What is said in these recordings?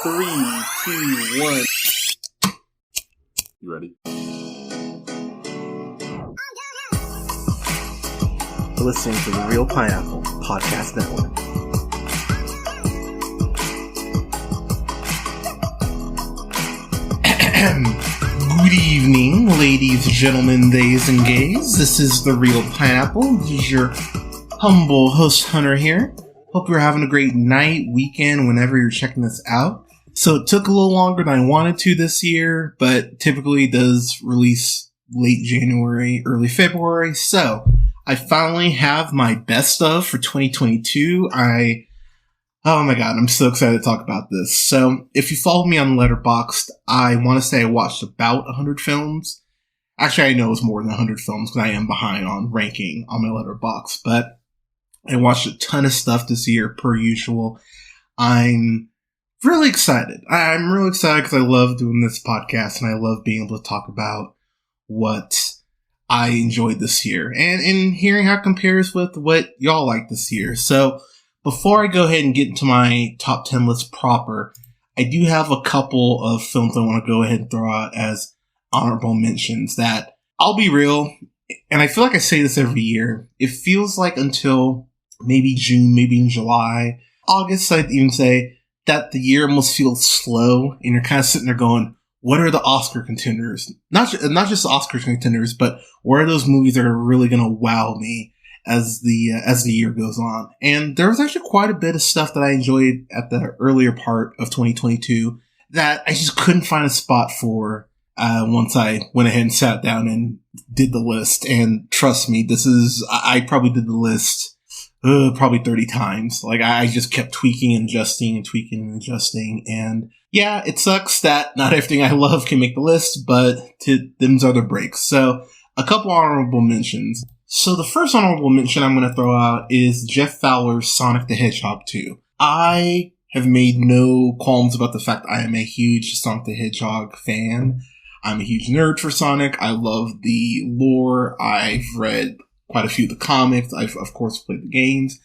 3, 2, 1. You ready? You're listening to the Real Pineapple Podcast Network. Good evening, ladies, gentlemen, theys, and gays. This is the Real Pineapple. This is your humble host, Hunter, here. Hope you're having a great night, weekend, whenever you're checking this out. So it took a little longer than I wanted to this year, but typically it does release late January, early February. So I finally have my best of for 2022. Oh my god, I'm so excited to talk about this. So if you follow me on Letterboxd, I want to say I watched about 100 films. Actually, I know it's more than 100 films because I am behind on ranking on my Letterboxd, but I watched a ton of stuff this year, per usual. I'm really excited. I'm really excited because I love doing this podcast and I love being able to talk about what I enjoyed this year and hearing how it compares with what y'all like this year. So before I go ahead and get into my top 10 list proper, I do have a couple of films I want to go ahead and throw out as honorable mentions that, I'll be real, and I feel like I say this every year, it feels like until maybe June, maybe in July, August, I'd even say, that the year almost feels slow, and you're kind of sitting there going, what are the Oscar contenders? Not just the Oscar contenders, but what are those movies that are really going to wow me as the year goes on? And there was actually quite a bit of stuff that I enjoyed at the earlier part of 2022 that I just couldn't find a spot for once I went ahead and sat down and did the list. And trust me, I probably did the list probably 30 times. Like, I just kept tweaking and adjusting and tweaking and adjusting. And yeah, it sucks that not everything I love can make the list, but them's are the breaks. So a couple honorable mentions. So the first honorable mention I'm going to throw out is Jeff Fowler's Sonic the Hedgehog 2. I have made no qualms about the fact I am a huge Sonic the Hedgehog fan. I'm a huge nerd for Sonic. I love the lore. I've read quite a few of the comics. I've, of course, played the games.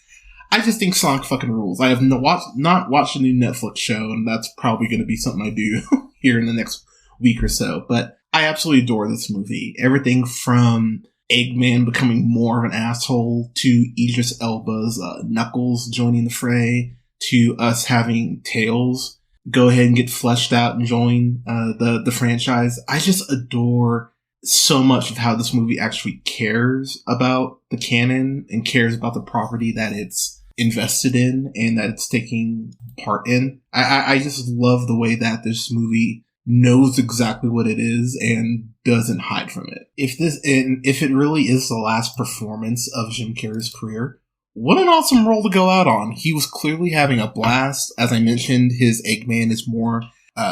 I just think Sonic fucking rules. I have not watched a new Netflix show, and that's probably going to be something I do here in the next week or so. But I absolutely adore this movie. Everything from Eggman becoming more of an asshole, to Idris Elba's Knuckles joining the fray, to us having Tails go ahead and get fleshed out and join the franchise. I just adore so much of how this movie actually cares about the canon and cares about the property that it's invested in and that it's taking part in. I just love the way that this movie knows exactly what it is and doesn't hide from it. If it really is the last performance of Jim Carrey's career, what an awesome role to go out on. He was clearly having a blast. As I mentioned, his Eggman is more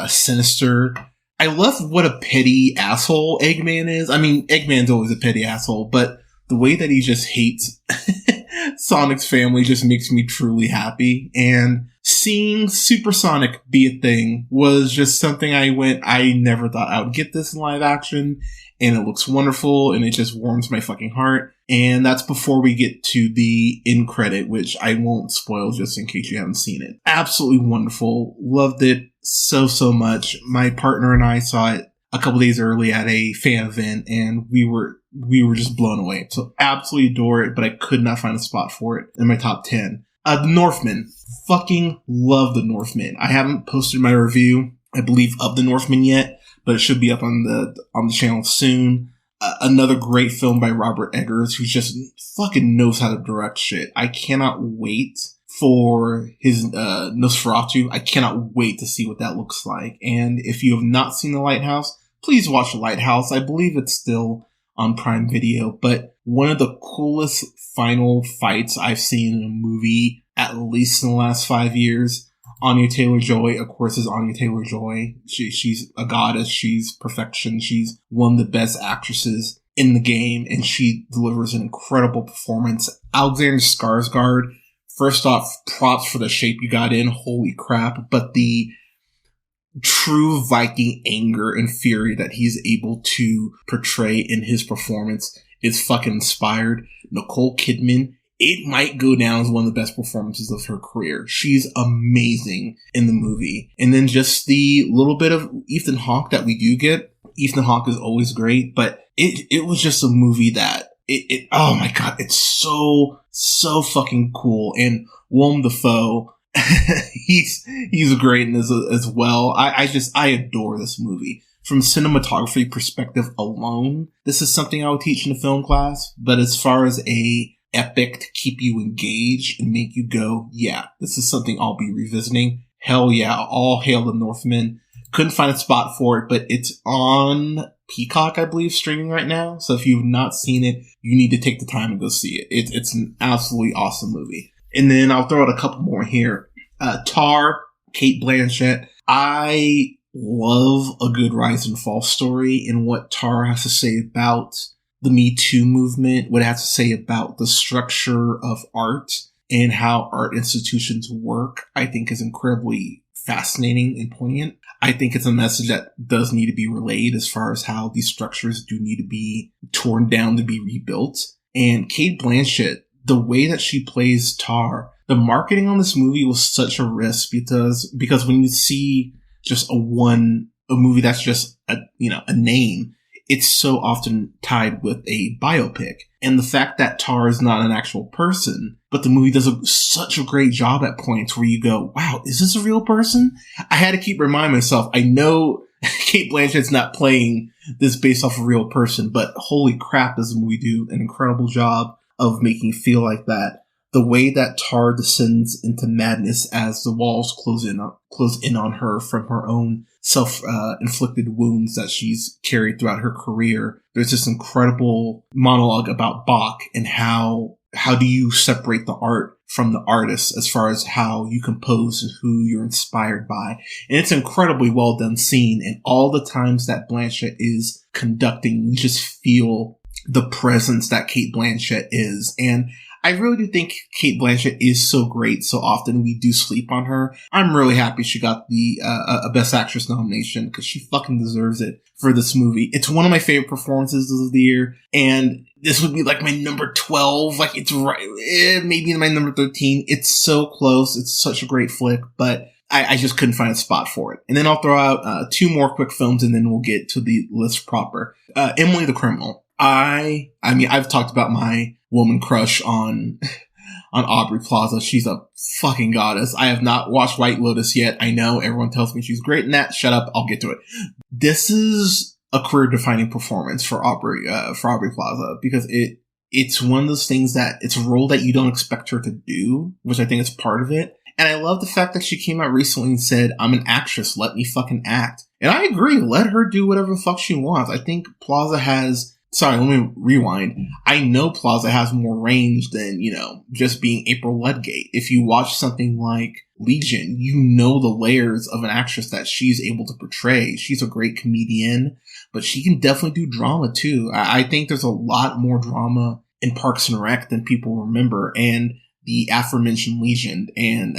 sinister. I love what a petty asshole Eggman is. I mean, Eggman's always a petty asshole, but the way that he just hates Sonic's family just makes me truly happy. And seeing Supersonic be a thing was just something I never thought I would get this in live action. And it looks wonderful, and it just warms my fucking heart. And that's before we get to the end credit, which I won't spoil just in case you haven't seen it. Absolutely wonderful. Loved it so much. My partner and I saw it a couple days early at a fan event, and we were just blown away. So absolutely adore it, but I could not find a spot for it in my top 10. The Northman. Fucking love The Northman. I haven't posted my review, I believe, of The Northman yet, but it should be up on the channel soon. Another great film by Robert Eggers, who just fucking knows how to direct shit. I cannot wait for his Nosferatu. I cannot wait to see what that looks like. And if you have not seen The Lighthouse, please watch The Lighthouse. I believe it's still on Prime Video, but one of the coolest final fights I've seen in a movie, at least in the last 5 years. Anya Taylor-Joy, of course, is Anya Taylor-Joy. She's a goddess. She's perfection. She's one of the best actresses in the game, and she delivers an incredible performance. Alexander Skarsgård, first off, props for the shape you got in. Holy crap. But the true Viking anger and fury that he's able to portray in his performance is fucking inspired. Nicole Kidman it might go down as one of the best performances of her career. She's amazing in the movie. And then just the little bit of Ethan Hawke that we do get. Ethan Hawke is always great, but it was just a movie that oh my God, it's so fucking cool. And Willem Dafoe, he's great in this as well. I adore this movie. From cinematography perspective alone, this is something I would teach in a film class. But as far as a epic to keep you engaged and make you go, yeah, this is something I'll be revisiting. Hell yeah, all hail the Northman. Couldn't find a spot for it, but it's on Peacock, I believe, streaming right now. So if you've not seen it, you need to take the time and go see it. It's an absolutely awesome movie. And then I'll throw out a couple more here. Tar, Cate Blanchett. I love a good rise and fall story, and what Tar has to say about the Me Too movement, what it has to say about the structure of art and how art institutions work, I think is incredibly fascinating and poignant. I think it's a message that does need to be relayed as far as how these structures do need to be torn down to be rebuilt. And Cate Blanchett, the way that she plays Tar, the marketing on this movie was such a risk because when you see just a movie that's just a name, it's so often tied with a biopic. And the fact that Tar is not an actual person, but the movie does such a great job at points where you go, wow, is this a real person? I had to keep reminding myself, I know Cate Blanchett's not playing this based off a real person, but holy crap, does the movie do an incredible job of making you feel like that. The way that Tar descends into madness as the walls close in on her from her own self-inflicted wounds that she's carried throughout her career. There's this incredible monologue about Bach and how do you separate the art from the artist as far as how you compose and who you're inspired by. And it's incredibly well done scene. And all the times that Blanchett is conducting, you just feel the presence that Cate Blanchett is. And I really do think Cate Blanchett is so great. So often we do sleep on her. I'm really happy she got the a Best Actress nomination because she fucking deserves it for this movie. It's one of my favorite performances of the year, and this would be like my number 12. Like it's right, maybe my number 13. It's so close. It's such a great flick, but I just couldn't find a spot for it. And then I'll throw out two more quick films, and then we'll get to the list proper. Emily the Criminal. I mean, I've talked about my woman crush on Aubrey Plaza. She's a fucking goddess. I have not watched White Lotus yet. I know everyone tells me she's great in that. Shut up. I'll get to it. This is a career-defining performance for Aubrey Plaza because it's one of those things that it's a role that you don't expect her to do, which I think is part of it. And I love the fact that she came out recently and said, I'm an actress. Let me fucking act. And I agree. Let her do whatever the fuck she wants. I think Plaza has... Sorry, let me rewind. I know Plaza has more range than, just being April Ludgate. If you watch something like Legion, you know the layers of an actress that she's able to portray. She's a great comedian, but she can definitely do drama too. I think there's a lot more drama in Parks and Rec than people remember, and the aforementioned Legion, and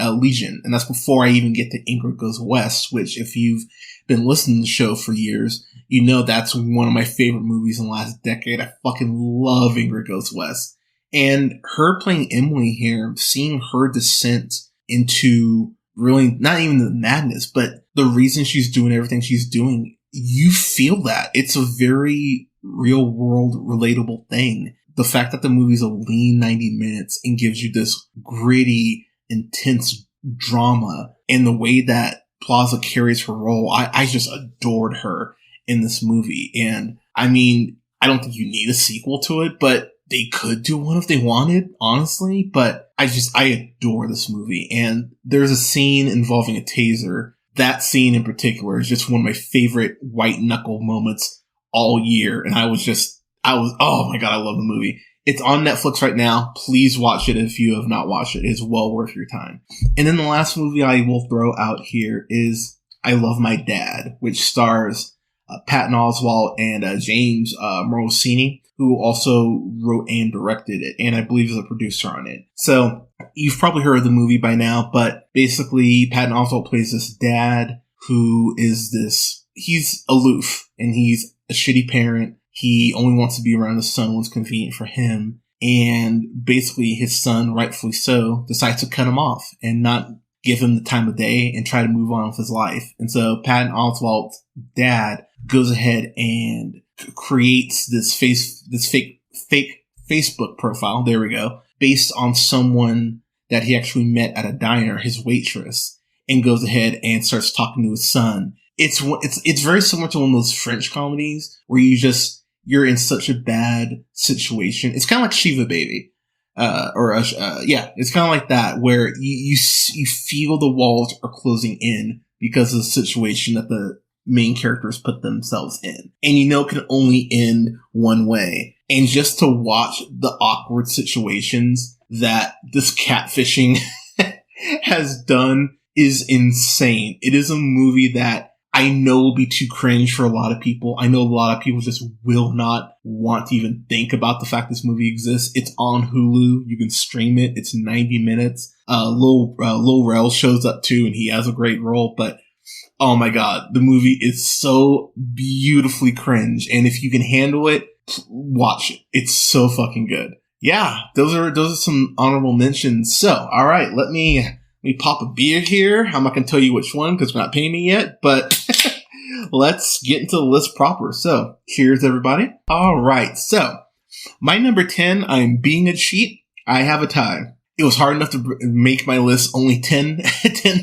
that's before I even get to Ingrid Goes West, which if you've been listening to the show for years, you know that's one of my favorite movies in the last decade. I fucking love Ingrid Goes West. And her playing Emily here, seeing her descent into really not even the madness, but the reason she's doing everything she's doing, you feel that. It's a very real world relatable thing. The fact that the movie's a lean 90 minutes and gives you this gritty, intense drama, and the way that Plaza carries her role, I just adored her in this movie. And I mean, I don't think you need a sequel to it, but they could do one if they wanted, honestly. But I adore this movie. And there's a scene involving a taser. That scene in particular is just one of my favorite white knuckle moments all year. And I was, oh my God, I love the movie. It's on Netflix right now. Please watch it if you have not watched it. It's well worth your time. And then the last movie I will throw out here is I Love My Dad, which stars Patton Oswalt and James Morosini, who also wrote and directed it, and I believe is a producer on it. So you've probably heard of the movie by now, but basically Patton Oswalt plays this dad who is he's aloof, and he's a shitty parent. He only wants to be around his son when it's convenient for him. and basically his son, rightfully so, decides to cut him off and not give him the time of day and try to move on with his life. And so Patton Oswalt's dad goes ahead and creates this fake Facebook profile, there we go, based on someone that he actually met at a diner, his waitress, and goes ahead and starts talking to his son. It's very similar to one of those French comedies where you're in such a bad situation. It's kind of like Shiva Baby. It's kind of like that, where you feel the walls are closing in because of the situation that the main characters put themselves in. And it can only end one way. And just to watch the awkward situations that this catfishing has done is insane. It is a movie that I know will be too cringe for a lot of people. I know a lot of people just will not want to even think about the fact this movie exists. It's on Hulu. You can stream it. It's 90 minutes. Lil Rel shows up too, and he has a great role. But oh my god, the movie is so beautifully cringe. And if you can handle it, watch it. It's so fucking good. Yeah, those are some honorable mentions. So, all right, let me pop a beer here. I'm not going to tell you which one because we're not paying me yet, but let's get into the list proper. So, cheers, everybody. All right, so my number 10, I'm being a cheat. I have a tie. It was hard enough to make my list only 10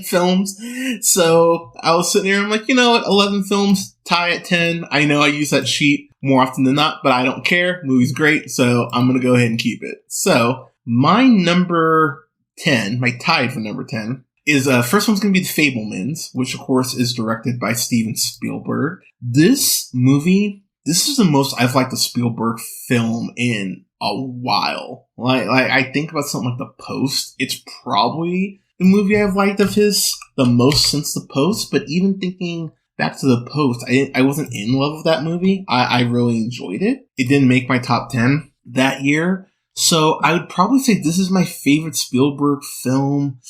films. So I was sitting there, I'm like, 11 films, tie at 10. I know I use that sheet more often than not, but I don't care. The movie's great, so I'm going to go ahead and keep it. So my number 10, my tie for number 10, is first one's going to be The Fabelmans, which of course is directed by Steven Spielberg. This movie, this is the most I've liked a Spielberg film in a while. Like I think about something like The Post. It's probably the movie I've liked of his the most since The Post, but even thinking back to The Post, I wasn't in love with that movie. I really enjoyed it. It didn't make my top 10 that year. So I would probably say this is my favorite Spielberg film.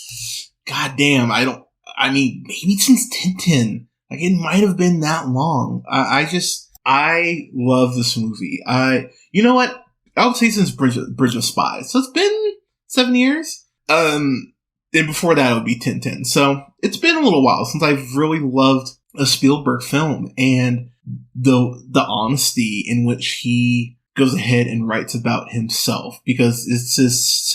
God damn, maybe since Tintin. Like, it might have been that long. I love this movie. You know what? I would say since Bridge of Spies. So it's been 7 years. And before that it would be Tintin. So it's been a little while since I've really loved a Spielberg film, and the honesty in which he goes ahead and writes about himself, because it's just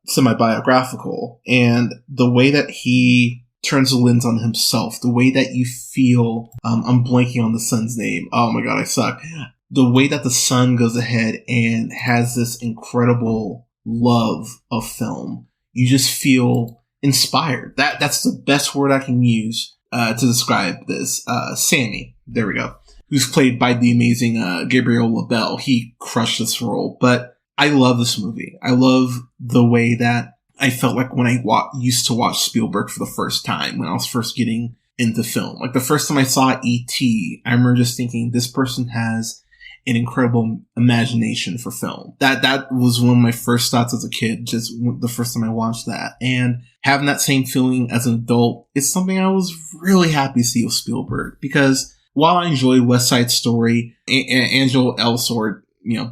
semi-biographical, and the way that he turns the lens on himself, the way that you feel, I'm blanking on the son's name. Oh my god, I suck. The way that the son goes ahead and has this incredible love of film. You just feel inspired. That's the best word I can use to describe this. Sammy, there we go, who's played by the amazing Gabriel LaBelle. He crushed this role. But I love this movie. I love the way that I felt like when I used to watch Spielberg for the first time, when I was first getting into film. Like the first time I saw E.T., I remember just thinking, this person has an incredible imagination for film. That was one of my first thoughts as a kid, just the first time I watched that. And having that same feeling as an adult is something I was really happy to see with Spielberg, because while I enjoyed West Side Story and Angel Elford,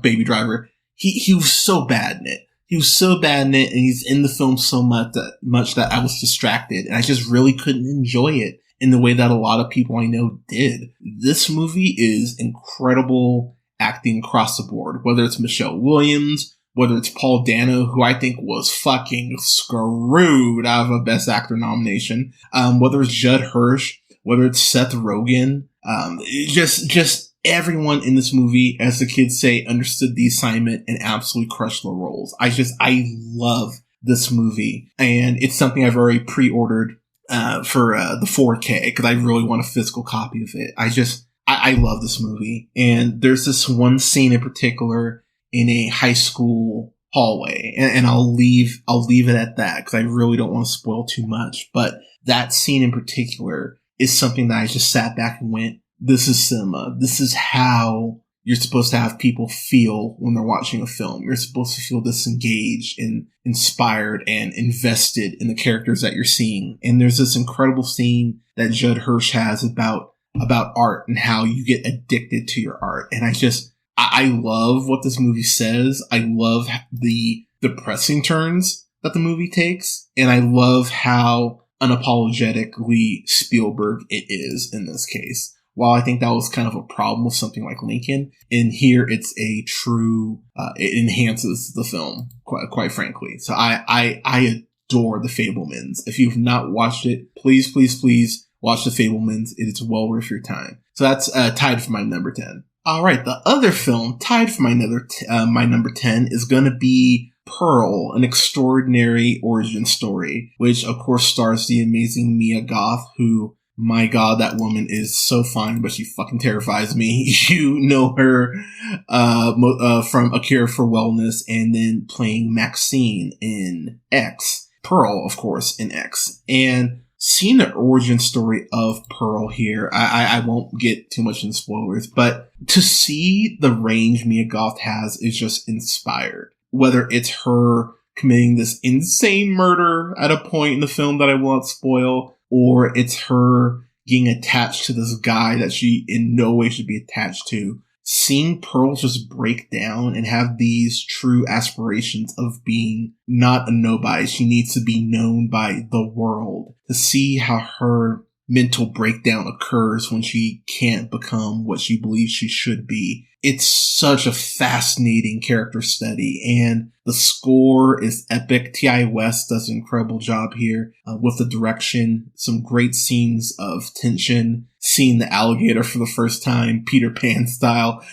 Baby Driver, he was so bad in it. He was so bad in it, and he's in the film so much that I was distracted, and I just really couldn't enjoy it in the way that a lot of people I know did. This movie is incredible acting across the board, whether it's Michelle Williams, whether it's Paul Dano, who I think was fucking screwed out of a Best Actor nomination, whether it's Judd Hirsch, whether it's Seth Rogen, just everyone in this movie, as the kids say, understood the assignment and absolutely crushed the roles. I love this movie, and it's something I've already pre-ordered for the 4K, because I really want a physical copy of it. I love this movie. And there's this one scene in particular in a high school hallway, and I'll leave it at that, because I really don't want to spoil too much. But that scene in particular is something that I just sat back and went, this is cinema. This is how you're supposed to have people feel when they're watching a film. You're supposed to feel disengaged and inspired and invested in the characters that you're seeing. And there's this incredible scene that Judd Hirsch has about art and how you get addicted to your art. And I love what this movie says. I love the depressing turns that the movie takes. And I love how unapologetically Spielberg it is in this case. While I think that was kind of a problem with something like Lincoln, in here it's a true, it enhances the film, quite frankly. So I adore The Fabelmans. If you've not watched it, please watch The Fabelmans. It is well worth your time. So that's tied for my number 10. All right, the other film tied for my number 10 is going to be Pearl, An Extraordinary Origin Story, which of course stars the amazing Mia Goth, who, my God, that woman is so fine, but she fucking terrifies me. You know her from A Cure for Wellness, and then playing Maxine in X. Pearl, of course, in X. And seeing the origin story of Pearl here, I won't get too much in spoilers, but to see the range Mia Goth has is just inspired. Whether it's her committing this insane murder at a point in the film that I won't spoil, or it's her getting attached to this guy that she in no way should be attached to. Seeing Pearl just break down and have these true aspirations of being not a nobody. She needs to be known by the world. To see how her mental breakdown occurs when she can't become what she believes she should be. It's such a fascinating character study, and the score is epic. T.I. West does an incredible job here with the direction. Some great scenes of tension. Seeing the alligator for the first time, Peter Pan style.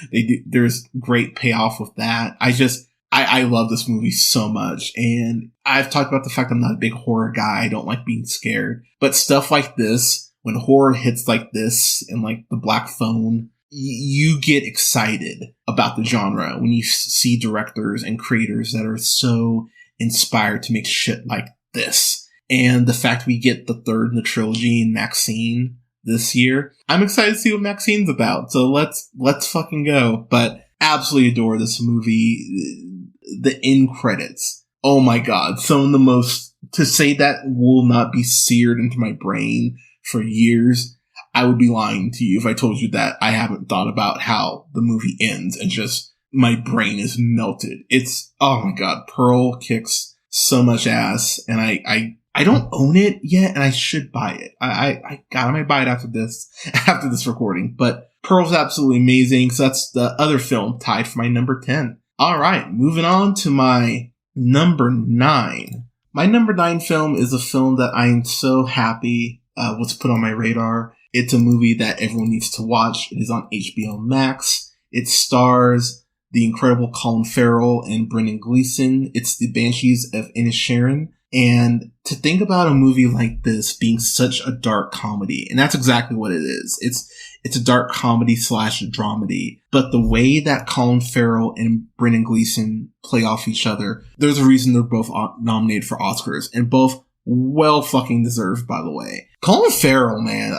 There's great payoff with that. I love this movie so much, and I've talked about the fact I'm not a big horror guy. I don't like being scared, but stuff like this, when horror hits like this and like The Black Phone, you get excited about the genre when you see directors and creators that are so inspired to make shit like this. And the fact we get the third in the trilogy in Maxine this year, I'm excited to see what Maxine's about. So let's fucking go. But absolutely adore this movie. The end credits. Oh my God. Some of the most, to say that will not be seared into my brain for years. I would be lying to you if I told you that I haven't thought about how the movie ends and just my brain is melted. It's, oh my God, Pearl kicks so much ass, and I don't own it yet, and I should buy it. I might buy it after this recording, but Pearl's absolutely amazing. So that's the other film tied for my number 10. All right, moving on to my number 9. My number 9 film is a film that I am so happy was put on my radar. It's a movie that everyone needs to watch. It is on HBO Max. It stars the incredible Colin Farrell and Brendan Gleeson. It's The Banshees of Inisherin. And to think about a movie like this being such a dark comedy, and that's exactly what it is. It's a dark comedy / dramedy. But the way that Colin Farrell and Brendan Gleeson play off each other, there's a reason they're both nominated for Oscars, and both well fucking deserved, by the way. Colin Farrell, man.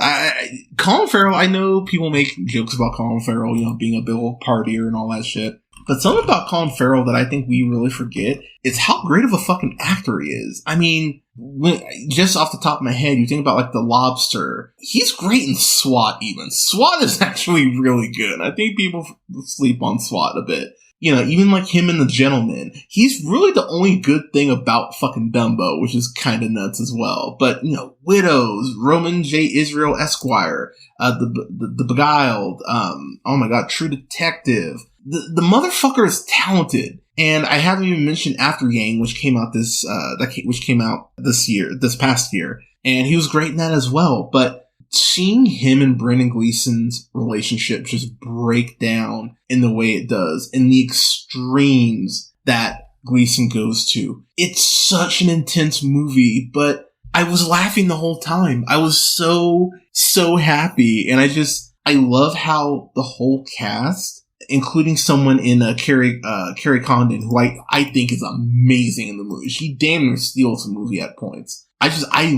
Colin Farrell, I know people make jokes about Colin Farrell, being a big old partier and all that shit. But something about Colin Farrell that I think we really forget is how great of a fucking actor he is. I mean, just off the top of my head, you think about like The Lobster. He's great in SWAT even. SWAT is actually really good. I think people sleep on SWAT a bit. Even like him in The Gentleman, he's really the only good thing about fucking Dumbo, which is kind of nuts as well. But, Widows, Roman J. Israel Esquire, the Beguiled, oh my God, True Detective. The motherfucker is talented. And I haven't even mentioned After Yang, which came out this past year. And he was great in that as well. But seeing him and Brendan Gleeson's relationship just break down in the way it does, and the extremes that Gleeson goes to, it's such an intense movie, but I was laughing the whole time. I was so happy, and I love how the whole cast, including someone in Carrie Condon, who I think is amazing in the movie. She damn near steals the movie at points. I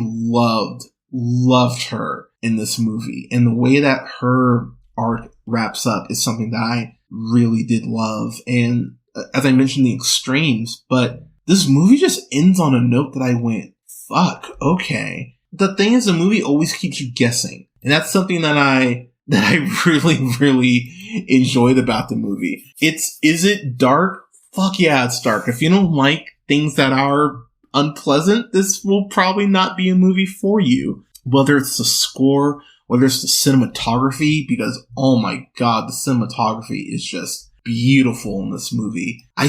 loved her in this movie, and the way that her arc wraps up is something that I really did love. And as I mentioned, the extremes, but this movie just ends on a note that I went, fuck, okay. The thing is, the movie always keeps you guessing, and that's something that I that I really, really enjoyed about the movie. Is it dark? Fuck yeah, it's dark. If you don't like things that are unpleasant, this will probably not be a movie for you. Whether it's the score, whether it's the cinematography, because oh my god, the cinematography is just beautiful in this movie. I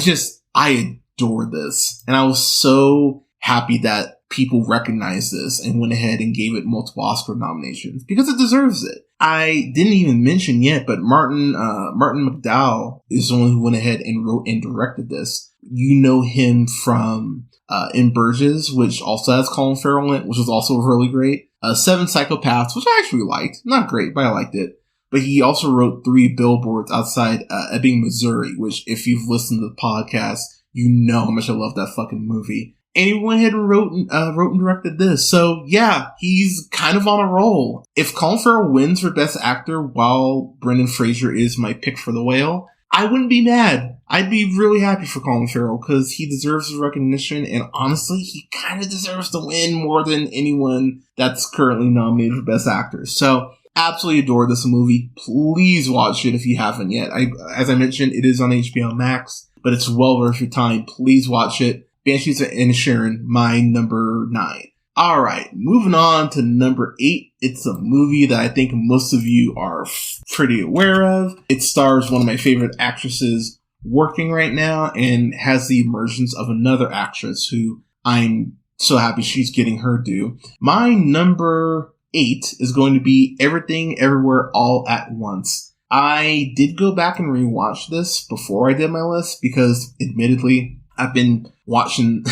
adore this. And I was so happy that people recognized this and went ahead and gave it multiple Oscar nominations because it deserves it. I didn't even mention yet, but Martin McDowell is the one who went ahead and wrote and directed this. You know him from In Burgess, which also has Colin Farrell in it, which was also really great. Seven Psychopaths, which I actually liked. Not great, but I liked it. But he also wrote 3 Billboards Outside Ebbing, Missouri, which if you've listened to the podcast, you know how much I love that fucking movie. And he went ahead and wrote and directed this. So yeah, he's kind of on a roll. If Colin Farrell wins for Best Actor while Brendan Fraser is my pick for The Whale, I wouldn't be mad. I'd be really happy for Colin Farrell because he deserves the recognition, and honestly, he kind of deserves to win more than anyone that's currently nominated for Best Actor. So absolutely adore this movie. Please watch it if you haven't yet. As I mentioned, it is on HBO Max, but it's well worth your time. Please watch it. Banshees of Inisherin, my number 9. Alright, moving on to number 8. It's a movie that I think most of you are pretty aware of. It stars one of my favorite actresses working right now and has the emergence of another actress who I'm so happy she's getting her due. My number 8 is going to be Everything Everywhere All at Once. I did go back and rewatch this before I did my list because admittedly, I've been watching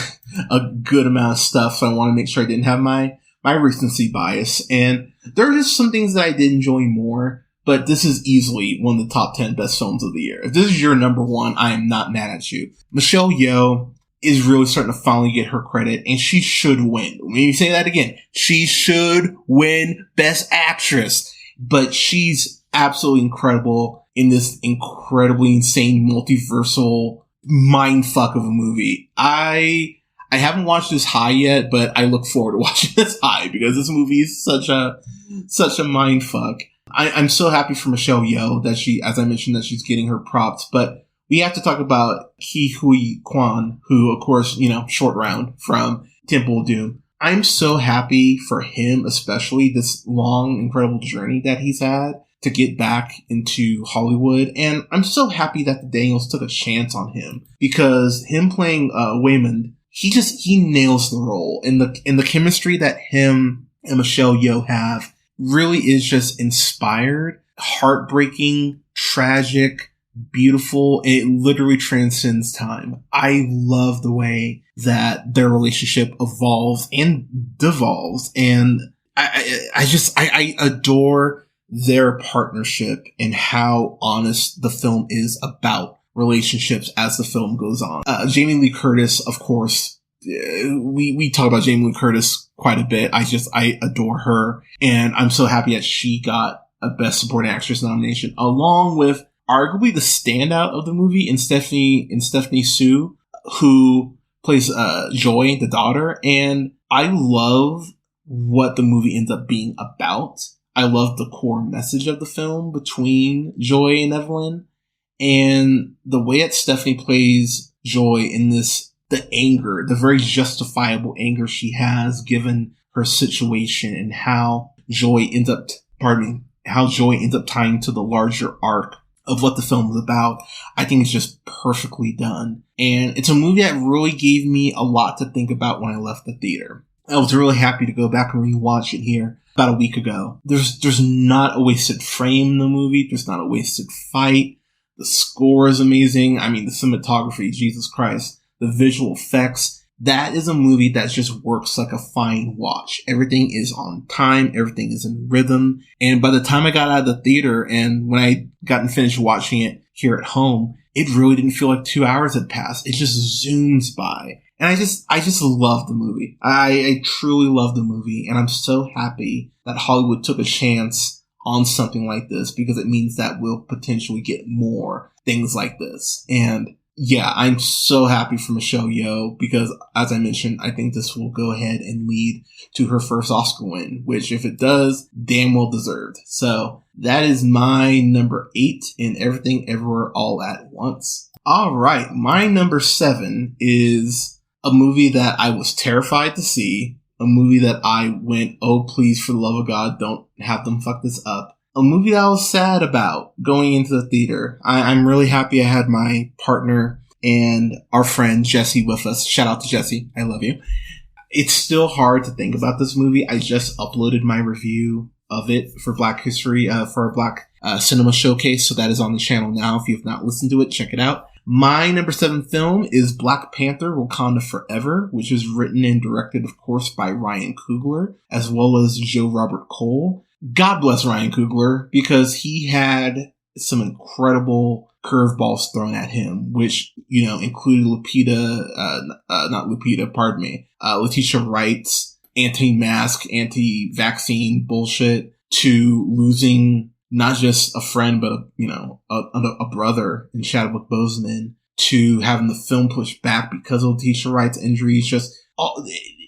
a good amount of stuff, so I want to make sure I didn't have my recency bias. And there are just some things that I did enjoy more, but this is easily one of the top 10 best films of the year. If this is your number 1, I am not mad at you. Michelle Yeoh is really starting to finally get her credit, and she should win. Let me say that again. She should win Best Actress, but she's absolutely incredible in this incredibly insane multiversal mindfuck of a movie. I haven't watched this High yet, but I look forward to watching this High because this movie is such a mindfuck. I'm so happy for Michelle Yeoh that she, as I mentioned, that she's getting her props, but we have to talk about Ke Huy Quan, who, of course, Short Round from Temple of Doom. I'm so happy for him, especially this long, incredible journey that he's had to get back into Hollywood. And I'm so happy that the Daniels took a chance on him because him playing Waymond, he nails the role. And the chemistry that him and Michelle Yeoh have really is just inspired, heartbreaking, tragic, beautiful. And it literally transcends time. I love the way that their relationship evolves and devolves. And I adore their partnership and how honest the film is about relationships as the film goes on. Jamie Lee Curtis, of course, we talk about Jamie Lee Curtis quite a bit. I adore her, and I'm so happy that she got a Best Supporting Actress nomination, along with arguably the standout of the movie in Stephanie Sue, who plays Joy, the daughter. And I love what the movie ends up being about. I love the core message of the film between Joy and Evelyn, and the way that Stephanie plays Joy in this, the anger, the very justifiable anger she has given her situation, and how Joy ends up tying to the larger arc of what the film is about. I think it's just perfectly done. And it's a movie that really gave me a lot to think about when I left the theater. I was really happy to go back and rewatch it here about a week ago. There's not a wasted frame in the movie. There's not a wasted fight. The score is amazing. I mean, the cinematography, Jesus Christ. The visual effects. That is a movie that just works like a fine watch. Everything is on time. Everything is in rhythm. And by the time I got out of the theater and when I got and finished watching it here at home, it really didn't feel like 2 hours had passed. It just zooms by. And I just love the movie. I truly love the movie. And I'm so happy that Hollywood took a chance on something like this because it means that we'll potentially get more things like this. And yeah, I'm so happy for Michelle Yeoh because, as I mentioned, I think this will go ahead and lead to her first Oscar win, which if it does, damn well deserved. So That is my number 8 in Everything Everywhere All at Once. All right, my number 7 is a movie that I was terrified to see, a movie that I went, oh please, for the love of God, don't have them fuck this up. A movie that I was sad about going into the theater. I'm really happy I had my partner and our friend Jesse with us. Shout out to Jesse. I love you. It's still hard to think about this movie. I just uploaded my review of it for Black History, for our Black Cinema Showcase. So that is on the channel now. If you have not listened to it, check it out. My number 7 film is Black Panther Wakanda Forever, which is written and directed, of course, by Ryan Coogler, as well as Joe Robert Cole. God bless Ryan Coogler, because he had some incredible curveballs thrown at him, which, you know, included Letitia Wright's anti-mask, anti-vaccine bullshit, to losing not just a friend, but a brother in Chadwick Boseman, to having the film pushed back because of Letitia Wright's injuries.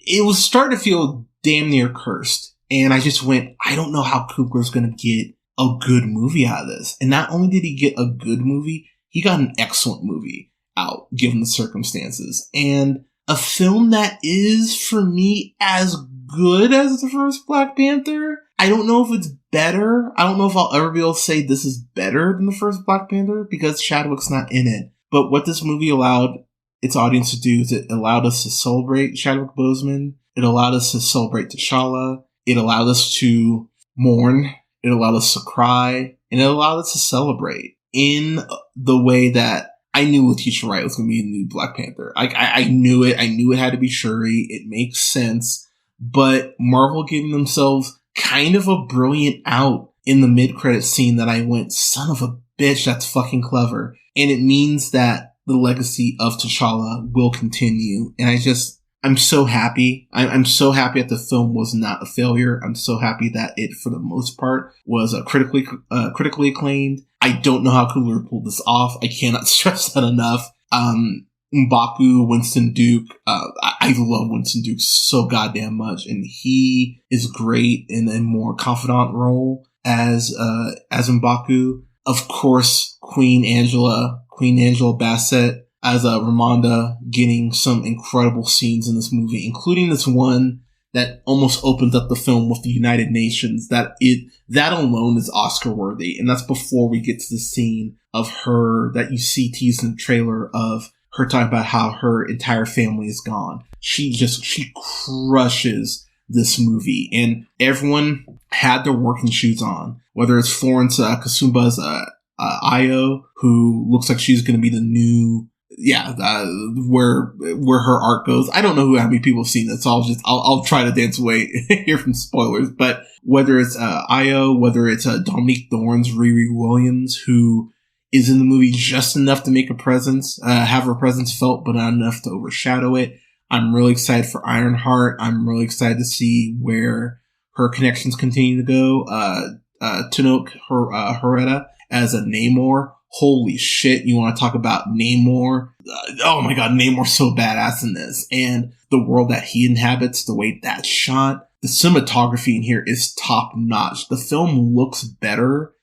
It was starting to feel damn near cursed. And I just went, I don't know how Coogler's going to get a good movie out of this. And not only did he get a good movie, he got an excellent movie out, given the circumstances. And a film that is, for me, as good as the first Black Panther. I don't know if it's better. I don't know if I'll ever be able to say this is better than the first Black Panther, because Chadwick's not in it. But what this movie allowed its audience to do is it allowed us to celebrate Chadwick Boseman. It allowed us to celebrate T'Challa. It allowed us to mourn. It allowed us to cry. And it allowed us to celebrate in the way that I knew Letitia Wright was going to be the new Black Panther. I knew it. I knew it had to be Shuri. It makes sense. But Marvel gave themselves kind of a brilliant out in the mid-credit scene that I went, son of a bitch, that's fucking clever. And it means that the legacy of T'Challa will continue. And I'm so happy. I'm so happy that the film was not a failure. I'm so happy that it, for the most part, was critically acclaimed. I don't know how Coogler pulled this off. I cannot stress that enough. M'Baku, Winston Duke. I love Winston Duke so goddamn much, and he is great in a more confidant role as M'Baku. Of course, Queen Angela Bassett as Ramonda, getting some incredible scenes in this movie, including this one that almost opens up the film with the United Nations. That alone is Oscar worthy, and that's before we get to the scene of her that you see teased in the trailer of her talking about how her entire family is gone. She crushes this movie, and everyone had their working shoes on, whether it's Florence Kasumba's Io, who looks like she's going to be the new, where her arc goes. I don't know how many people have seen it, so I'll try to dance away here from spoilers. But whether it's Io, whether it's Dominique Thorne's Riri Williams, who is in the movie just enough to make a presence, have her presence felt, but not enough to overshadow it. I'm really excited for Ironheart. I'm really excited to see where her connections continue to go. Tenoch Huerta as a Namor. Holy shit, you want to talk about Namor? Oh my god, Namor's so badass in this. And the world that he inhabits, the way that's shot, the cinematography in here is top notch. The film looks better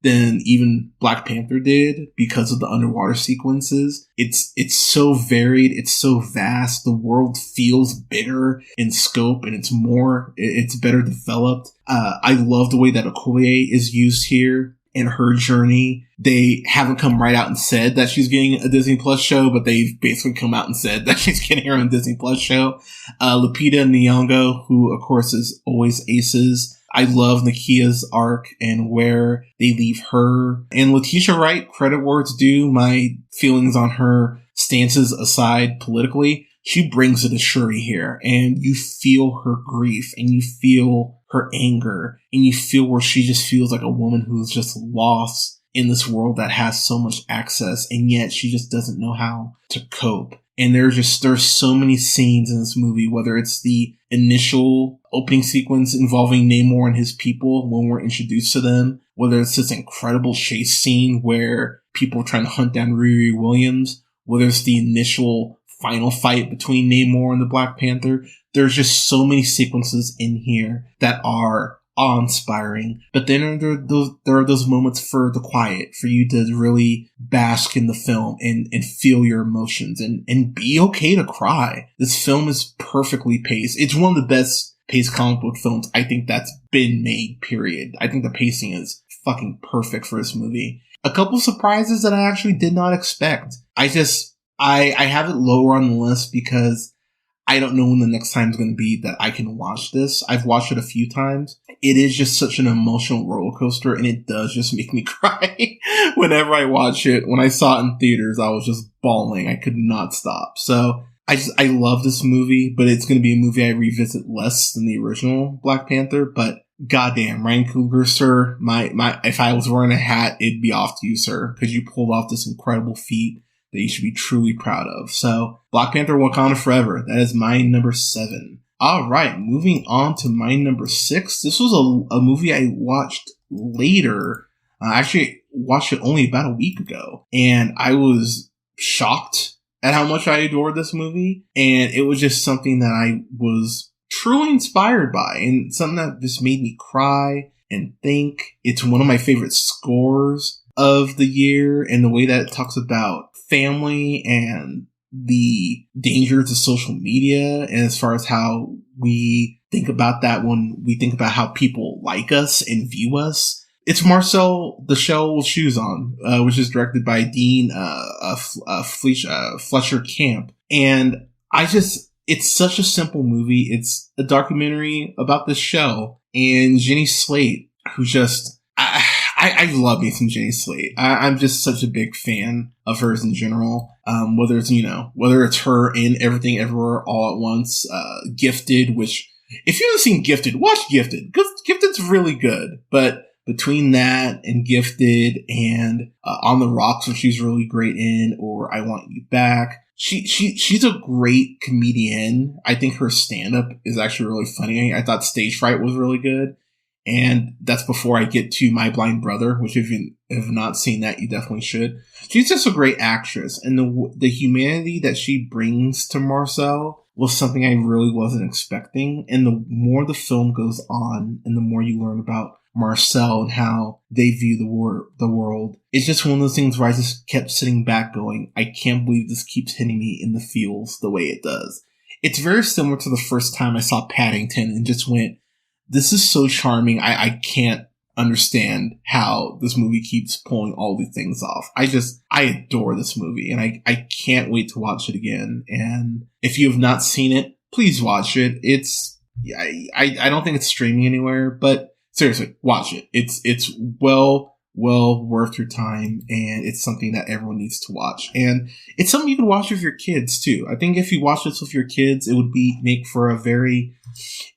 than even Black Panther did because of the underwater sequences. It's so varied, it's so vast, the world feels bigger in scope, and it's better developed. I love the way that Okoye is used here and her journey. They haven't come right out and said that she's getting a Disney Plus show, but they've basically come out and said that she's getting her own Disney Plus show. Lupita Nyong'o, who of course is always aces. I love Nakia's arc and where they leave her. And Letitia Wright, credit where it's due, my feelings on her stances aside politically, she brings it to Shuri here. And you feel her grief, and you feel her anger, and you feel where she just feels like a woman who's just lost in this world that has so much access, and yet she just doesn't know how to cope. And there's so many scenes in this movie, whether it's the initial opening sequence involving Namor and his people when we're introduced to them, whether it's this incredible chase scene where people are trying to hunt down Riri Williams, whether it's the initial final fight between Namor and the Black Panther. There's just so many sequences in here that are awe-inspiring. But then there are those moments for the quiet, for you to really bask in the film and feel your emotions and be okay to cry. This film is perfectly paced. It's one of the best paced comic book films I think that's been made, period. I think the pacing is fucking perfect for this movie. A couple surprises that I actually did not expect. I have it lower on the list because I don't know when the next time is going to be that I can watch this. I've watched it a few times. It is just such an emotional roller coaster, and it does just make me cry whenever I watch it. When I saw it in theaters, I was just bawling. I could not stop. So I love this movie, but it's going to be a movie I revisit less than the original Black Panther. But goddamn, Ryan Coogler, sir, if I was wearing a hat, it'd be off to you, sir, because you pulled off this incredible feat that you should be truly proud of. So, Black Panther Wakanda Forever. That is my number 7. Alright, moving on to my number 6. This was a movie I watched later. I actually watched it only about a week ago. And I was shocked at how much I adored this movie. And it was just something that I was truly inspired by. And something that just made me cry and think. It's one of my favorite scores of the year. And the way that it talks about family and the dangers of social media, and as far as how we think about that when we think about how people like us and view us. It's Marcel the Shell with Shoes On, which is directed by Dean Fletcher Camp. And it's such a simple movie. It's a documentary about this show and Jenny Slate, who just... I love me some Jenny Slate. I'm just such a big fan of hers in general. Whether it's her in Everything Everywhere All at Once, Gifted, which if you haven't seen Gifted, watch Gifted. Gifted's really good. But between that and Gifted and On the Rocks, which she's really great in, or I Want You Back, she's a great comedian. I think her stand-up is actually really funny. I thought Stage Fright was really good. And that's before I get to My Blind Brother, which if you have not seen that, you definitely should. She's just a great actress. And the humanity that she brings to Marcel was something I really wasn't expecting. And the more the film goes on and the more you learn about Marcel and how they view the world, it's just one of those things where I just kept sitting back going, I can't believe this keeps hitting me in the feels the way it does. It's very similar to the first time I saw Paddington and just went, this is so charming. I can't understand how this movie keeps pulling all these things off. I adore this movie, and I can't wait to watch it again. And if you have not seen it, please watch it. I don't think it's streaming anywhere, but seriously, watch it. It's well worth your time, and it's something that everyone needs to watch. And it's something you can watch with your kids too. I think if you watch this with your kids, it would make for a very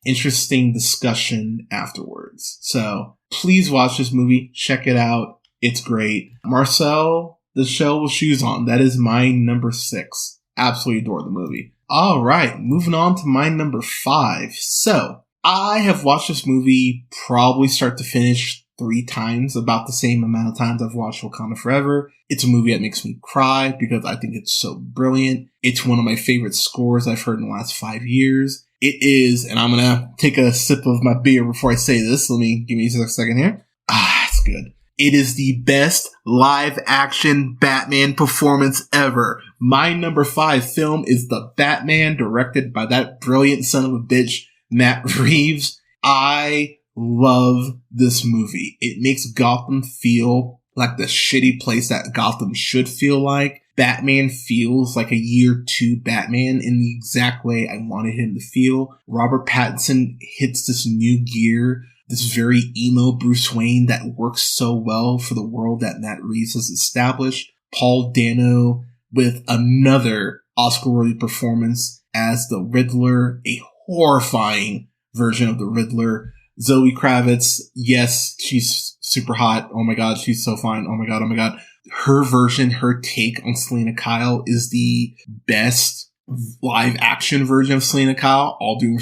interesting discussion afterwards. So please watch this movie. Check it out. It's great. Marcel the Shell with Shoes On. That is my number 6. Absolutely adore the movie. All right, moving on to my number 5. So I have watched this movie probably start to finish 3 times, about the same amount of times I've watched Wakanda Forever. It's a movie that makes me cry because I think it's so brilliant. It's one of my favorite scores I've heard in the last 5 years. It is, and I'm gonna take a sip of my beer before I say this. Give me a second here. It's good. It is the best live action Batman performance ever. My number 5 film is The Batman, directed by that brilliant son of a bitch, Matt Reeves. I love this movie. It makes Gotham feel like the shitty place that Gotham should feel like. Batman feels like a year 2 Batman in the exact way I wanted him to feel. Robert Pattinson hits this new gear, this very emo Bruce Wayne that works so well for the world that Matt Reeves has established. Paul Dano with another Oscar-worthy performance as the Riddler, a horrifying version of the Riddler. Zoe Kravitz, yes, she's super hot. Oh my god, she's so fine. Oh my god. Her version, her take on Selena Kyle is the best live action version of Selena Kyle. All due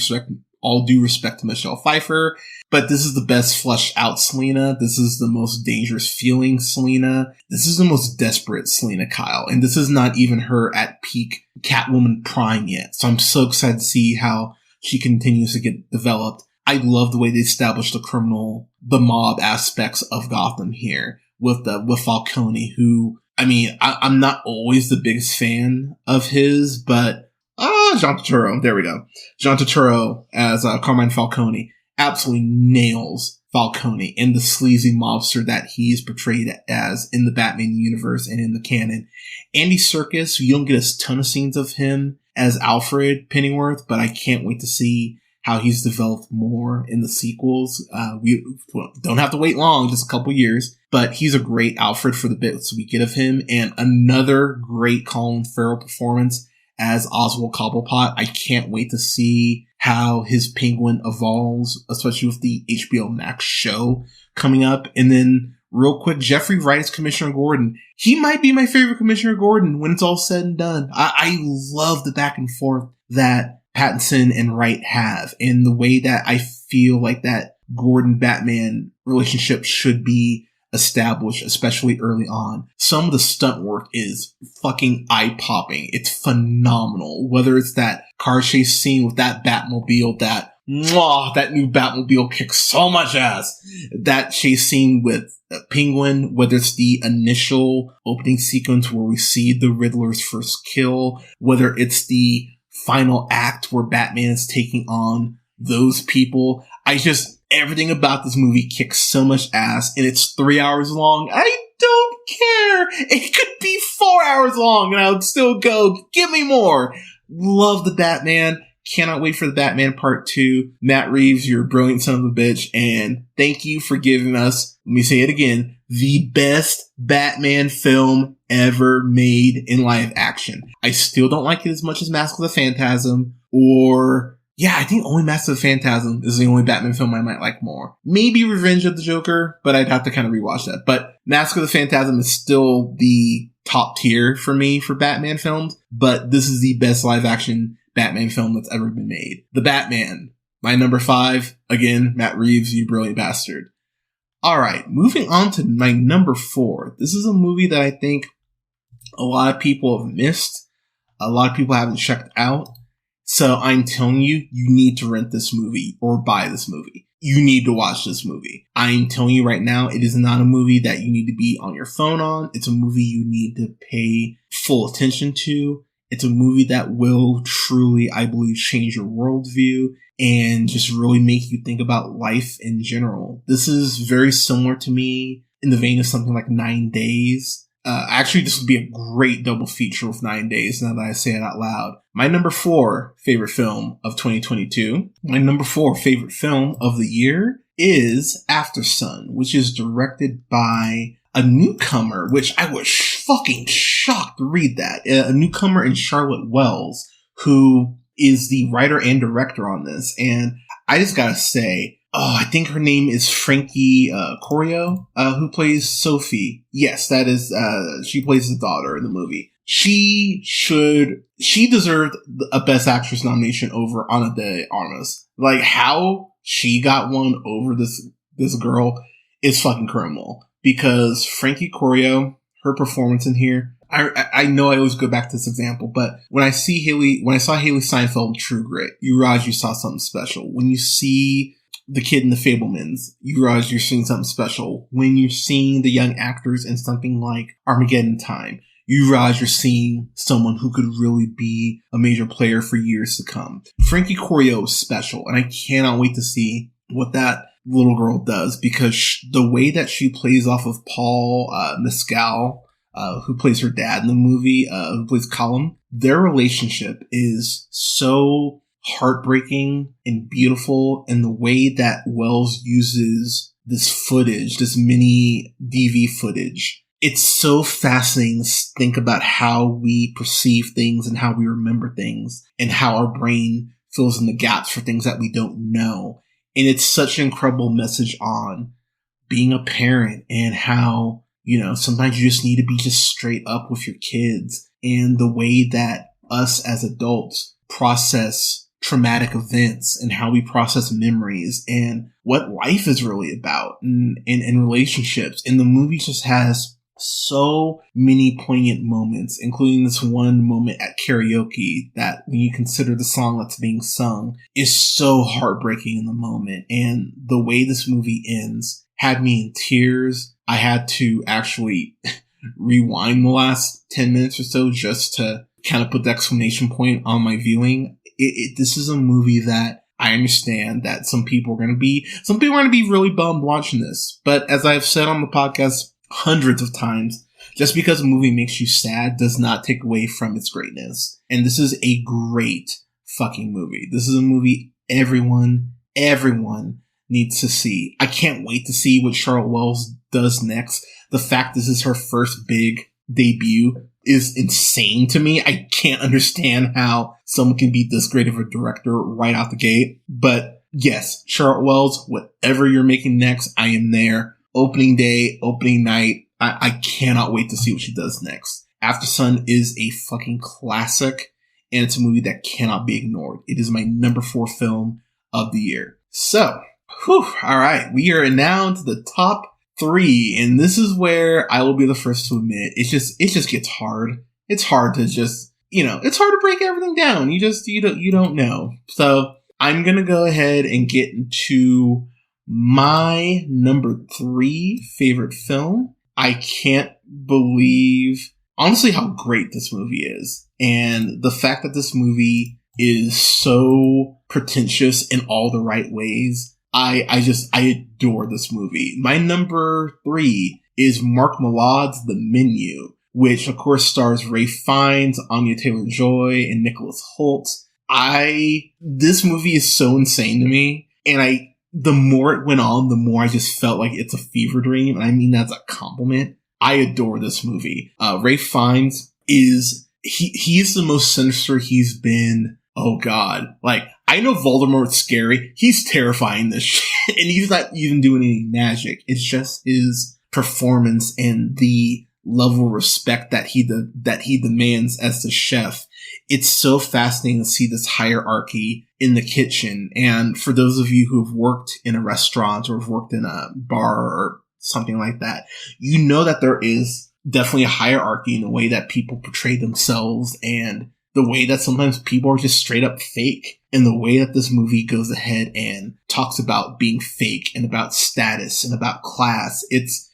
respect to Michelle Pfeiffer. But this is the best fleshed out Selena. This is the most dangerous feeling Selena. This is the most desperate Selena Kyle. And this is not even her at peak Catwoman prime yet. So I'm so excited to see how she continues to get developed. I love the way they established the mob aspects of Gotham here with Falcone, who, I mean, I'm not always the biggest fan of his, but John Turturro, there we go. John Turturro as Carmine Falcone absolutely nails Falcone and the sleazy mobster that he's portrayed as in the Batman universe and in the canon. Andy Serkis, you don't get a ton of scenes of him as Alfred Pennyworth, but I can't wait to see how he's developed more in the sequels. We don't have to wait long, just a couple years, but he's a great Alfred for the bits we get of him. And another great Colin Farrell performance as Oswald Cobblepot. I can't wait to see how his Penguin evolves, especially with the HBO Max show coming up. And then real quick, Jeffrey Wright as Commissioner Gordon. He might be my favorite Commissioner Gordon when it's all said and done. I love the back and forth that Pattinson and Wright have, and the way that I feel like that Gordon-Batman relationship should be established, especially early on. Some of the stunt work is fucking eye-popping. It's phenomenal. Whether it's that car chase scene with that Batmobile, that new Batmobile kicks so much ass. That chase scene with Penguin, whether it's the initial opening sequence where we see the Riddler's first kill, whether it's the final act where Batman is taking on those people. Everything about this movie kicks so much ass, and it's 3 hours long. I don't care. It could be 4 hours long, and I would still go, give me more. Love the Batman. Cannot wait for the Batman Part 2. Matt Reeves, you're a brilliant son of a bitch, and thank you for giving us, let me say it again, the best Batman film ever made in live action. I still don't like it as much as Mask of the Phantasm, I think only Mask of the Phantasm is the only Batman film I might like more. Maybe Revenge of the Joker, but I'd have to kind of rewatch that. But Mask of the Phantasm is still the top tier for me for Batman films, but this is the best live action Batman film that's ever been made. The Batman, my number 5. Again, Matt Reeves, you brilliant bastard. Alright, moving on to my number 4. This is a movie that I think a lot of people have missed. A lot of people haven't checked out. So I'm telling you, you need to rent this movie or buy this movie. You need to watch this movie. I'm telling you right now, it is not a movie that you need to be on your phone on. It's a movie you need to pay full attention to. It's a movie that will truly, I believe, change your worldview and just really make you think about life in general. This is very similar to me in the vein of something like 9 Days. Actually, this would be a great double feature with 9 Days now that I say it out loud. My number 4 favorite film of 2022, my number 4 favorite film of the year is Aftersun, which is directed by a newcomer, which I was fucking shocked to read that. A newcomer in Charlotte Wells, who is the writer and director on this. And I just gotta say, I think her name is Frankie Corio, who plays Sophie. Yes, that is, she plays the daughter in the movie. She deserved a Best Actress nomination over Ana de Armas. Like, how she got one over this girl is fucking criminal. Because Frankie Corio, her performance in here, I know I always go back to this example, but when I saw Haley Steinfeld in True Grit, you realize you saw something special. When you see the kid in The Fabelmans, you realize you're seeing something special. When you're seeing the young actors in something like Armageddon Time, you realize you're seeing someone who could really be a major player for years to come. Frankie Corio is special, and I cannot wait to see what that little girl does, because the way that she plays off of Paul Mescal, who plays her dad in the movie, who plays Colin, their relationship is so heartbreaking and beautiful, and the way that Wells uses this footage, this mini DV footage, it's so fascinating to think about how we perceive things and how we remember things and how our brain fills in the gaps for things that we don't know. And it's such an incredible message on being a parent and how, sometimes you just need to be just straight up with your kids, and the way that us as adults process traumatic events and how we process memories and what life is really about and relationships. And the movie just has So many poignant moments, including this one moment at karaoke that, when you consider the song that's being sung, is so heartbreaking in the moment. And the way this movie ends had me in tears. I had to actually rewind the last 10 minutes or so just to kind of put the exclamation point on my viewing. This is a movie that I understand that some people are going to be really bummed watching this. But as I've said on the podcast hundreds of times, just because a movie makes you sad does not take away from its greatness. And this is a great fucking movie. This is a movie everyone needs to see. I can't wait to see what Charlotte Wells does next. The fact this is her first big debut is insane to me. I can't understand how someone can be this great of a director right out the gate. But yes, Charlotte Wells, whatever you're making next, I am there. Opening day, opening night. I cannot wait to see what she does next. After Sun is a fucking classic, and it's a movie that cannot be ignored. It is my number 4 film of the year. So, alright, we are now into the top 3, and this is where I will be the first to admit, it just gets hard. It's hard to just, it's hard to break everything down. You don't know. So, I'm gonna go ahead and get into my number 3 favorite film. I can't believe, honestly, how great this movie is. And the fact that this movie is so pretentious in all the right ways. I adore this movie. My number 3 is Mark Millad's The Menu, which of course stars Ralph Fiennes, Anya Taylor-Joy, and Nicholas Hoult. This movie is so insane to me, and the more it went on, the more I just felt like it's a fever dream, and I mean that's a compliment. I adore this movie. Ralph Fiennes he's the most sinister he's been. Oh god. Like, I know Voldemort's scary. He's terrifying this shit, and he's not even doing any magic. It's just his performance and the level of respect that he demands as the chef. It's so fascinating to see this hierarchy in the kitchen. And for those of you who have worked in a restaurant or have worked in a bar or something like that, you know that there is definitely a hierarchy in the way that people portray themselves and the way that sometimes people are just straight up fake, and the way that this movie goes ahead and talks about being fake and about status and about class. It's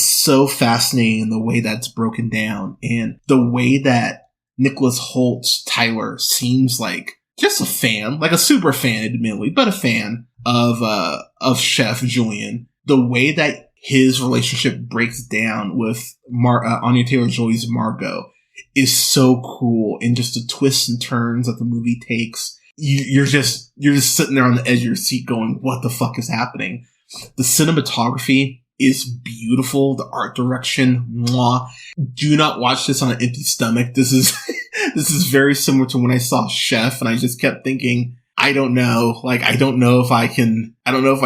so fascinating in the way that's broken down, and the way that Nicholas Holt's Tyler seems like just a fan, like a super fan, admittedly, but a fan of Chef Julian. The way that his relationship breaks down with Anya Taylor-Joy's Margot is so cool, and just the twists and turns that the movie takes. You're just sitting there on the edge of your seat going, what the fuck is happening? The cinematography is beautiful. The art direction, mwah. Do not watch this on an empty stomach. This is very similar to when I saw Chef, and I just kept thinking, I don't know. Like, I don't know if I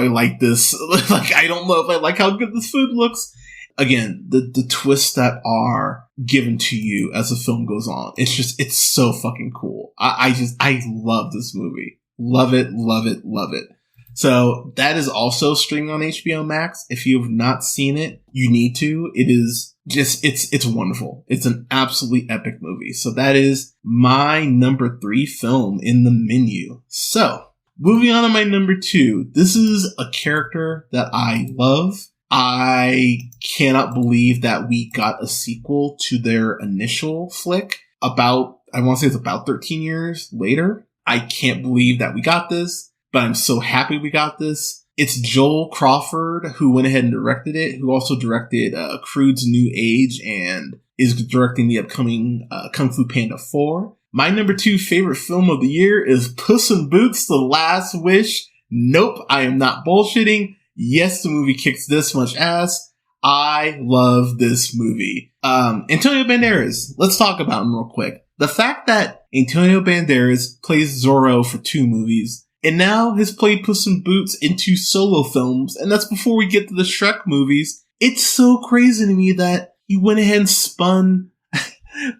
like this. Like, I don't know if I like how good this food looks. Again, the twists that are given to you as the film goes on, it's so fucking cool. I love this movie. Love it, love it, love it. So that is also streaming on HBO Max. If you have not seen it, you need to. It is just, it's wonderful. It's an absolutely epic movie. So that is my number 3 film in The Menu. So moving on to my number 2. This is a character that I love. I cannot believe that we got a sequel to their initial flick I want to say it's about 13 years later. I can't believe that we got this, but I'm so happy we got this. It's Joel Crawford who went ahead and directed it, who also directed Crude's New Age and is directing the upcoming Kung Fu Panda 4. My number 2 favorite film of the year is Puss in Boots: The Last Wish. Nope, I am not bullshitting. Yes, the movie kicks this much ass. I love this movie. Antonio Banderas, let's talk about him real quick. The fact that Antonio Banderas plays Zorro for 2 movies, and now has played Puss in Boots in 2 solo films, and that's before we get to the Shrek movies. It's so crazy to me that he went ahead and spun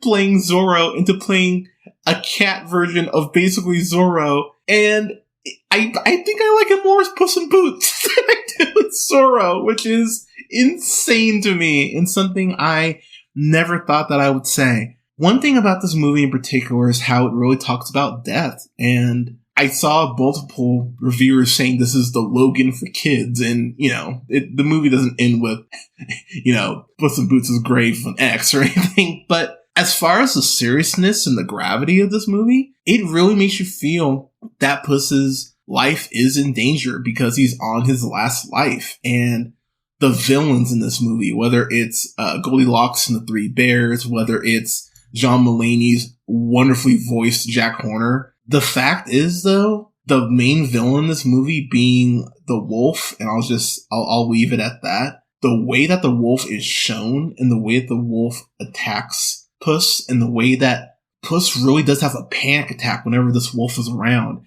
playing Zorro into playing a cat version of basically Zorro, and I think I like him more as Puss in Boots than I do with Zorro, which is insane to me and something I never thought that I would say. One thing about this movie in particular is how it really talks about death. And I saw multiple reviewers saying this is the Logan for kids. And, the movie doesn't end with, Puss in Boots' grave on X or anything. But as far as the seriousness and the gravity of this movie, it really makes you feel that Puss's life is in danger because he's on his last life. And the villains in this movie, whether it's Goldilocks and the Three Bears, whether it's John Mulaney's wonderfully voiced Jack Horner. The fact is, though, the main villain in this movie being the wolf, and I'll leave it at that. The way that the wolf is shown and the way that the wolf attacks Puss and the way that Puss really does have a panic attack whenever this wolf is around,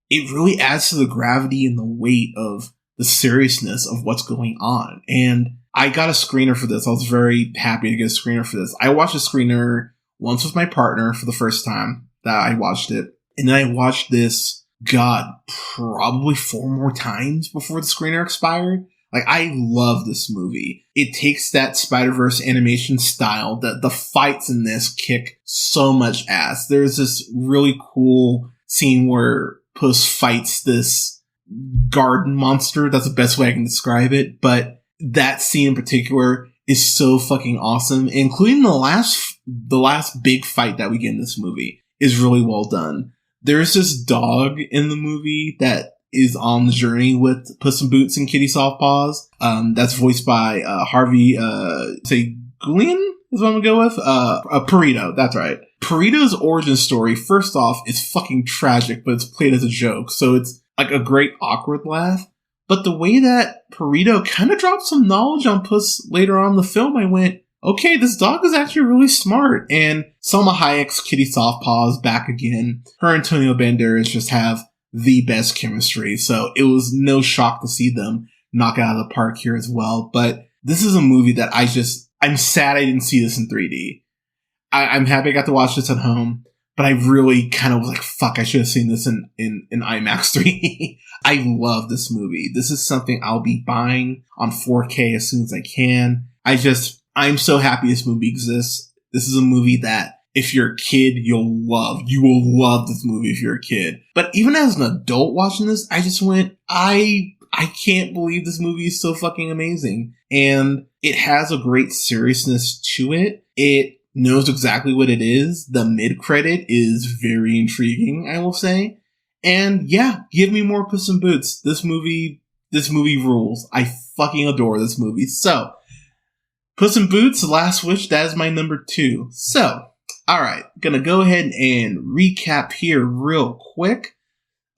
it really adds to the gravity and the weight of the seriousness of what's going on. And I got a screener for this. I was very happy to get a screener for this. I watched a screener once with my partner for the first time that I watched it. And then I watched this, probably 4 more times before the screener expired. Like, I love this movie. It takes that Spider-Verse animation style. The fights in this kick so much ass. There's this really cool scene where Puss fights this garden monster. That's the best way I can describe it. But that scene in particular is so fucking awesome, including the last big fight that we get in this movie is really well done. There's this dog in the movie that is on the journey with Puss in Boots and Kitty Softpaws. That's voiced by Harvey Guillen is what I'm gonna go with. Perito, that's right. Perito's origin story, first off, is fucking tragic, but it's played as a joke, so it's like a great awkward laugh. But the way that Perito kind of dropped some knowledge on Puss later on in the film, I went, okay, this dog is actually really smart. And Salma Hayek's Kitty Softpaws back again. Her and Antonio Banderas just have the best chemistry. So it was no shock to see them knock it out of the park here as well. But this is a movie that I'm sad I didn't see this in 3D. I'm happy I got to watch this at home. But I really kind of was like, fuck, I should have seen this in IMAX 3D. I love this movie. This is something I'll be buying on 4K as soon as I can. I'm so happy this movie exists. This is a movie that if you're a kid, you'll love. You will love this movie if you're a kid. But even as an adult watching this, I just went, I can't believe this movie is so fucking amazing. And it has a great seriousness to it. It knows exactly what it is. The mid-credit is very intriguing, I will say. And yeah, give me more Puss in Boots. This movie rules. I fucking adore this movie. So, Puss in Boots, Last Wish, that is my number 2. So, alright, gonna go ahead and recap here real quick.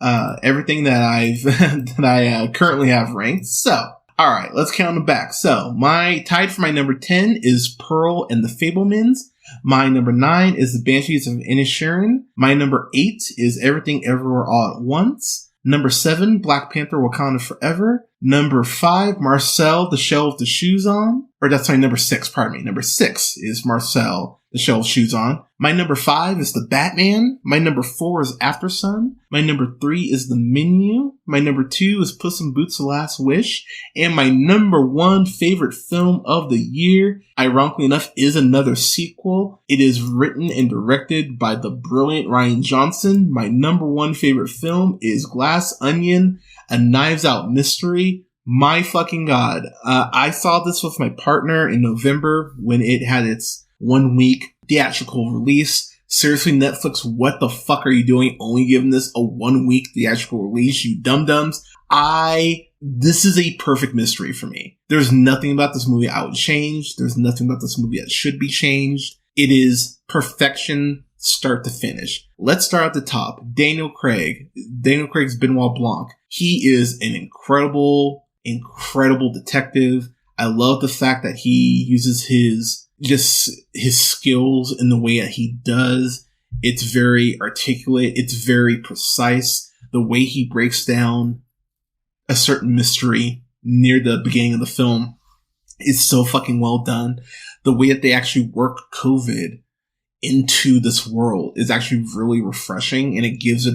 Everything that I currently have ranked. So, alright, let's count them back. So, my tied for my number 10 is Pearl and the Fablemans. My number 9 is The Banshees of Inisherin. My number 8 is Everything Everywhere All at Once. Number 7, Black Panther Wakanda Forever. Number 5, Marcel, The Shell with the Shoes On. Or that's my number 6, pardon me. Number 6 is Marcel, The Shell with Shoes On. My number 5 is The Batman. My number 4 is Aftersun. My number 3 is The Menu. My number 2 is Puss in Boots: The Last Wish. And my number 1 favorite film of the year, ironically enough, is another sequel. It is written and directed by the brilliant Rian Johnson. My number 1 favorite film is Glass Onion, a Knives Out mystery. My fucking God. I saw this with my partner in November when it had its 1-week theatrical release. Seriously, Netflix, what the fuck are you doing only giving this a 1-week theatrical release, you dum-dums? This is a perfect mystery for me. There's nothing about this movie I would change. There's nothing about this movie that should be changed. It is perfection, start to finish. Let's start at the top. Daniel Craig's Benoit Blanc. He is an incredible detective. I love the fact that he uses his skills in the way that he does. It's very articulate. It's very precise. The way he breaks down a certain mystery near the beginning of the film is so fucking well done. The way that they actually work COVID into this world is actually really refreshing, and it gives you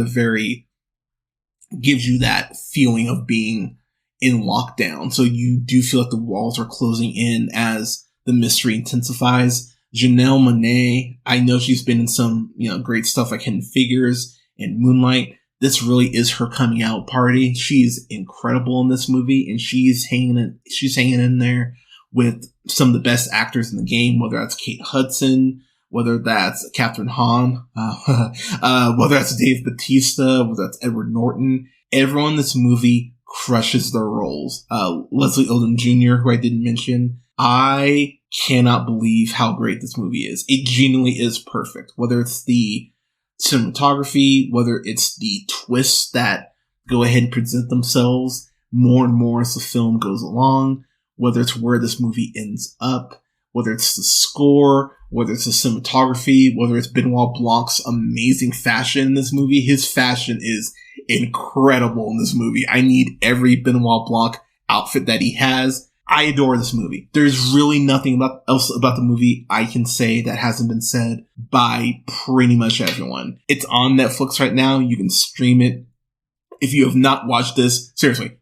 that feeling of being in lockdown. So you do feel like the walls are closing in as the mystery intensifies. Janelle Monáe, I know she's been in some, great stuff like Hidden Figures and Moonlight. This really is her coming out party. She's incredible in this movie, and she's hanging in there with some of the best actors in the game, whether that's Kate Hudson, whether that's Catherine Hahn, whether that's Dave Bautista, whether that's Edward Norton. Everyone in this movie crushes their roles. Leslie Odom Jr., who I didn't mention. I cannot believe how great this movie is. It genuinely is perfect. Whether it's the cinematography, whether it's the twists that go ahead and present themselves more and more as the film goes along, whether it's where this movie ends up, whether it's the score, whether it's the cinematography, whether it's Benoit Blanc's amazing fashion in this movie. His fashion is incredible in this movie. I need every Benoit Blanc outfit that he has. I adore this movie. There's really nothing else about the movie I can say that hasn't been said by pretty much everyone. It's on Netflix right now. You can stream it. If you have not watched this, seriously,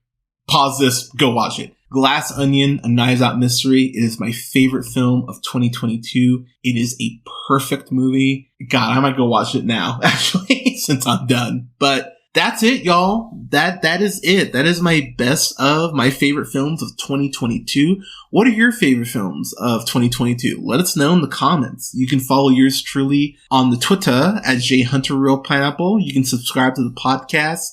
pause this, go watch it. Glass Onion, A Knives Out Mystery is my favorite film of 2022. It is a perfect movie. God, I might go watch it now, actually, since I'm done. But that's it, y'all. That is it. That is my best of my favorite films of 2022. What are your favorite films of 2022? Let us know in the comments. You can follow yours truly on the Twitter at JHunterRealPineapple. You can subscribe to the podcast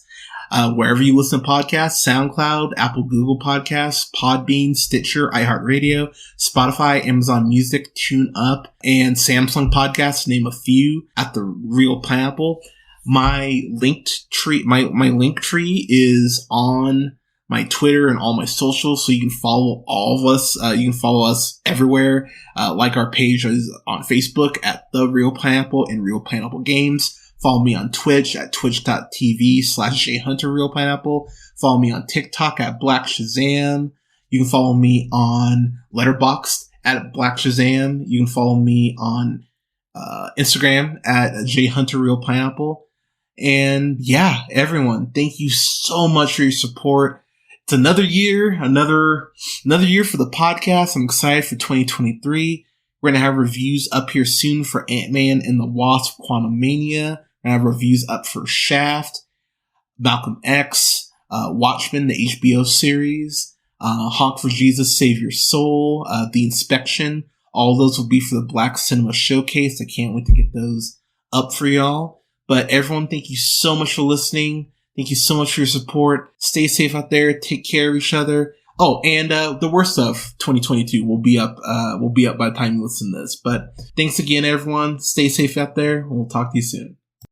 wherever you listen to podcasts: SoundCloud, Apple, Google Podcasts, Podbean, Stitcher, iHeartRadio, Spotify, Amazon Music, TuneUp, and Samsung Podcasts, to name a few, at The Real Pineapple. My link tree is on my Twitter and all my socials, so you can follow all of us. You can follow us everywhere. Like our page is on Facebook at The Real Pineapple and Real Pineapple Games. Follow me on Twitch at twitch.tv/JHunterRealPineapple. Follow me on TikTok at Black Shazam. You can follow me on Letterboxd at Black Shazam. You can follow me on Instagram at JHunterRealPineapple. And yeah, everyone, thank you so much for your support. It's another year, another year for the podcast. I'm excited for 2023. We're going to have reviews up here soon for Ant-Man and the Wasp: Quantumania. We're going to have reviews up for Shaft, Malcolm X, Watchmen, the HBO series, Honk for Jesus, Save Your Soul, The Inspection. All those will be for the Black Cinema Showcase. I can't wait to get those up for y'all. But everyone, thank you so much for listening. Thank you so much for your support. Stay safe out there. Take care of each other. Oh, and the worst of 2022 will be up by the time you listen to this. But thanks again, everyone. Stay safe out there. We'll talk to you soon.